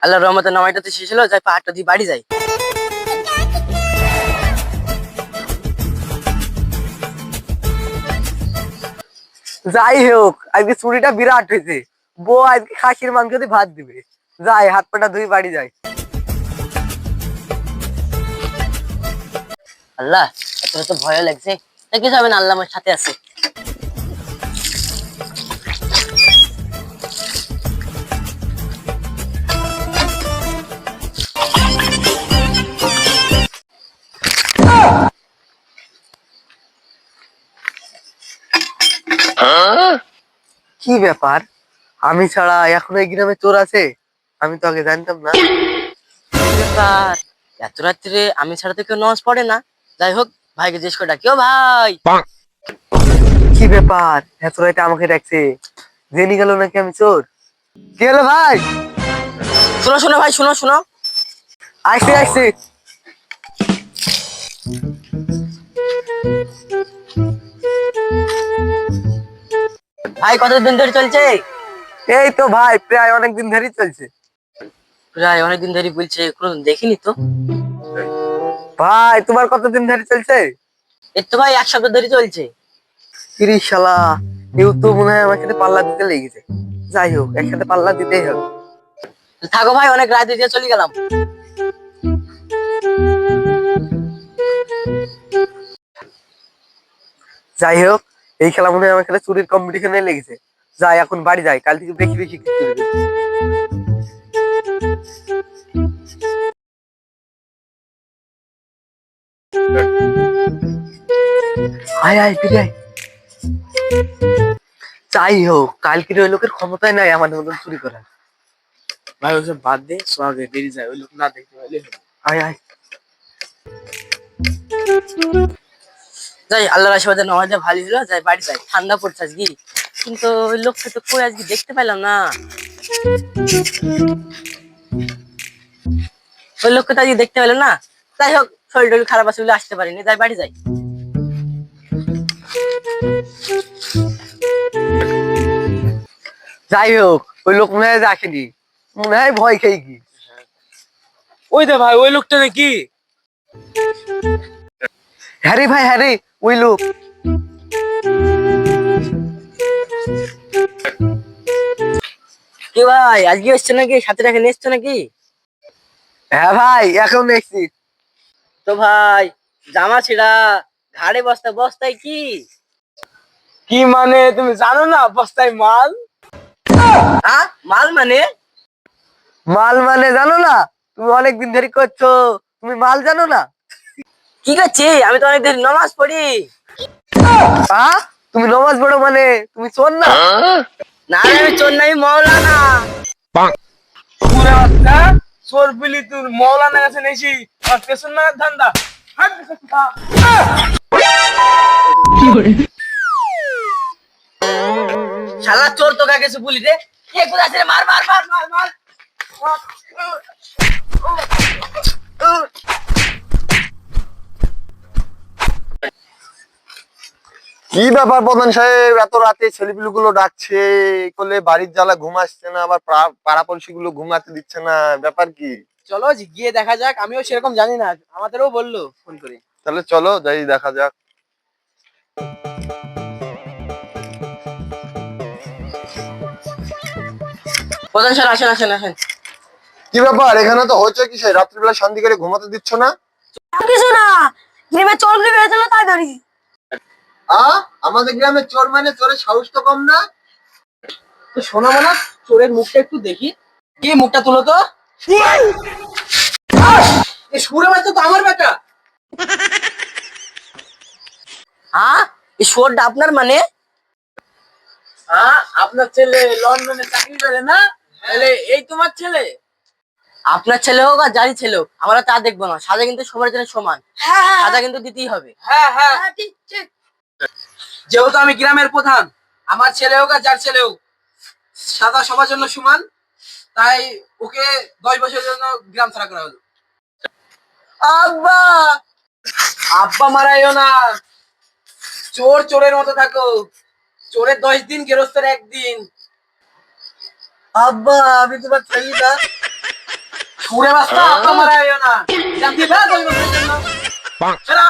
আল্লাহর রহমতে নামাইটা তো শেষ হলো, যাই পাহাড়টা দিয়ে বাড়ি যাই। যাই হোক, আজকে চুরিটা বিরাট হয়েছে। বউ আজকে খাসির মাংস দিয়ে ভাত দিবে। যাই হাত পাটা ধুই বাড়ি যাই। আল্লাহ, এত তো ভয় লাগছে। কিছু হবে না, আল্লাহ আমার সাথে আছে। কি ব্যাপার, আমি ছাড়া এখনো এই গ্রামে চোর আছে? আমি তো আগে জানতাম না। কি ব্যাপার, এত রাত্রে আমি ছাড়া তো কেউ নামাজ পড়ে না। যাই হোক, ভাইকে জিজ্ঞেস করে ডাকি। ও ভাই! কি ব্যাপার, এত রাতে আমাকে ডাকছে? জেনে গেল নাকি আমি চোর? কি হলো ভাই? শোনো শোনো ভাই, শোনো শোনো। আসছি আসছি। ভাই কতদিন ধরে চলছে? এই তো ভাই প্রায় অনেকদিন ধরেই চলছে। প্রায় অনেকদিন ধরে বলছে, কোনোদিন দেখিনি তো। ভাই তোমার কতদিন ধরে চলছে? এই তো ভাই 1 সপ্তাহ ধরে চলছে। 30 শালা, কেউ তো মনে হয় আমার সাথে পাল্লা দিতে লেগেছে। যাই হোক, একসাথে পাল্লা দিতেই হবে। থাকো ভাই, অনেক রাত দিয়ে চলে গেলাম। যাই হোক, এই খেলা মনে হয় আমার সাথে চুরির কম্পিটিশনে লেগেছে। যাই এখন বাড়ি যাই, কাল থেকে বেশি বেশি চুরি করবো। আয় আয় ফিরে আয়। যাই হোক, কালকের ওই লোকের ক্ষমতায় নাই আমাদের মতন চুরি করার। ভাই ওসব বাদ দে, সোয়াগে বেরিয়ে যায়, ওই লোক না দেখতে পাইলে হলো। আয় আয়। যাই, আল্লাহর আশীর্বাদে নামাজে ভালো হলো। যাই বাড়ি যাই, ঠান্ডা পড়ছে আজকে। কিন্তু ওই লোকটা তো কই আজকে দেখতে পেলাম না। ওই লোকটা তো আজকে দেখতে পেলাম না। যাই হোক, শরীর টরীর খারাপ আছে বলে আসতে পারিনি। যাই বাড়ি যাই। যাই হোক, ওই লোক মনে হয় আসেনি, মনে হয় ভয় খেয়ে কি। ওই দে ভাই, ওই লোকটা নাকি? হ্যাঁ রে ভাই, হ্যাঁ রে, ওই লোক। কি ভাই, আজকে এসছো নাকি? সাথে রেখে নিয়ে এসছো নাকি? হ্যাঁ ভাই, এখন এসছি। তো ভাই, জামা ছিঁড়া, ঘাড়ে বস্তা, বস্তায় কি? কি মানে তুমি জানো না বস্তায় মাল? হ্যাঁ, মাল মানে? মাল মানে জানো না? তুমি অনেকদিন ধরে করছো, তুমি মাল জানো না? কি করছি, আমি তো অনেকদিন নামাজ পড়ি। হ্যাঁ, তুমি নামাজ পড়ো মানে তুমি চোর না? না রে, আমি চোর না, আমি মওলানা। পুরা বাচ্চা চোর বিলি তোর মৌলানা কাছে নেছি আর পেছন না ধান্দা। হাট বেটা। শালা চোর, তো কাকে কিছু বলি রে? কে কোথা আছে রে? মার মার মার মার মার। কি ব্যাপার প্রধান সাহেব, এত রাতে ছেলেপিলে গুলো ডাকছে করলে বাড়ির জ্বালা ঘুম আসছে না, আবার পাড়া পড়শি গুলো ঘুমাতে দিচ্ছে না, ব্যাপার কি? চলো গিয়ে দেখা যাক, আমিও সেরকম জানি না, আমাদেরও বললো ফোন করে। তাহলে চলো যাই দেখা যাক। প্রধান স্যার আসেন আসেন আসেন। কি ব্যাপার, এখানে তো হয়েছে কি, সেই রাত্রিবেলা শান্তি করে ঘুমাতে দিচ্ছ না? কিছু না, গ্রামে চোর বেড়েছিল তাই ধরি। আমাদের গ্রামে চোর মানে চোরের সাহস তো কম না। তো শোনা মানা, চোরের মুখটা একটু দেখি। কি মুখটা তুলো তো। এই সুরে বাচ্চা তো আমার বেটা। হ্যাঁ, এই শুয়োরটা আপনার মানে? হ্যাঁ, আপনার ছেলে লন্ডনে চাকরি করে না? তাহলে এই তোমার ছেলে? আপনার ছেলে হোক আর যারই ছেলে হোক, আমরা তা দেখবো না। সাজা কিন্তু সবার জন্য সমান, সাজা কিন্তু দিতেই হবে। হ্যাঁ হ্যাঁ, ঠিক ঠিক। যেহেতু আমি গ্রামের প্রধান, আমার ছেলে হোক আর যার ছেলে হোক, সাদা সবার জন্য সমান। তাই ওকে 10 বছরের জন্য গ্রাম ছাড়া করা হলো। আব্বা, আব্বা মারাইও না। চোর চোরের মতো থাকো। চোরের 10 দিন, গেরস্তের 1 দিন। আব্বা, আমি তোমার ছেলে না। সুরে বাস্তা আপনার মারা না গ্রাম থেকে বেড়া 10 বছরের জন্য বেড়া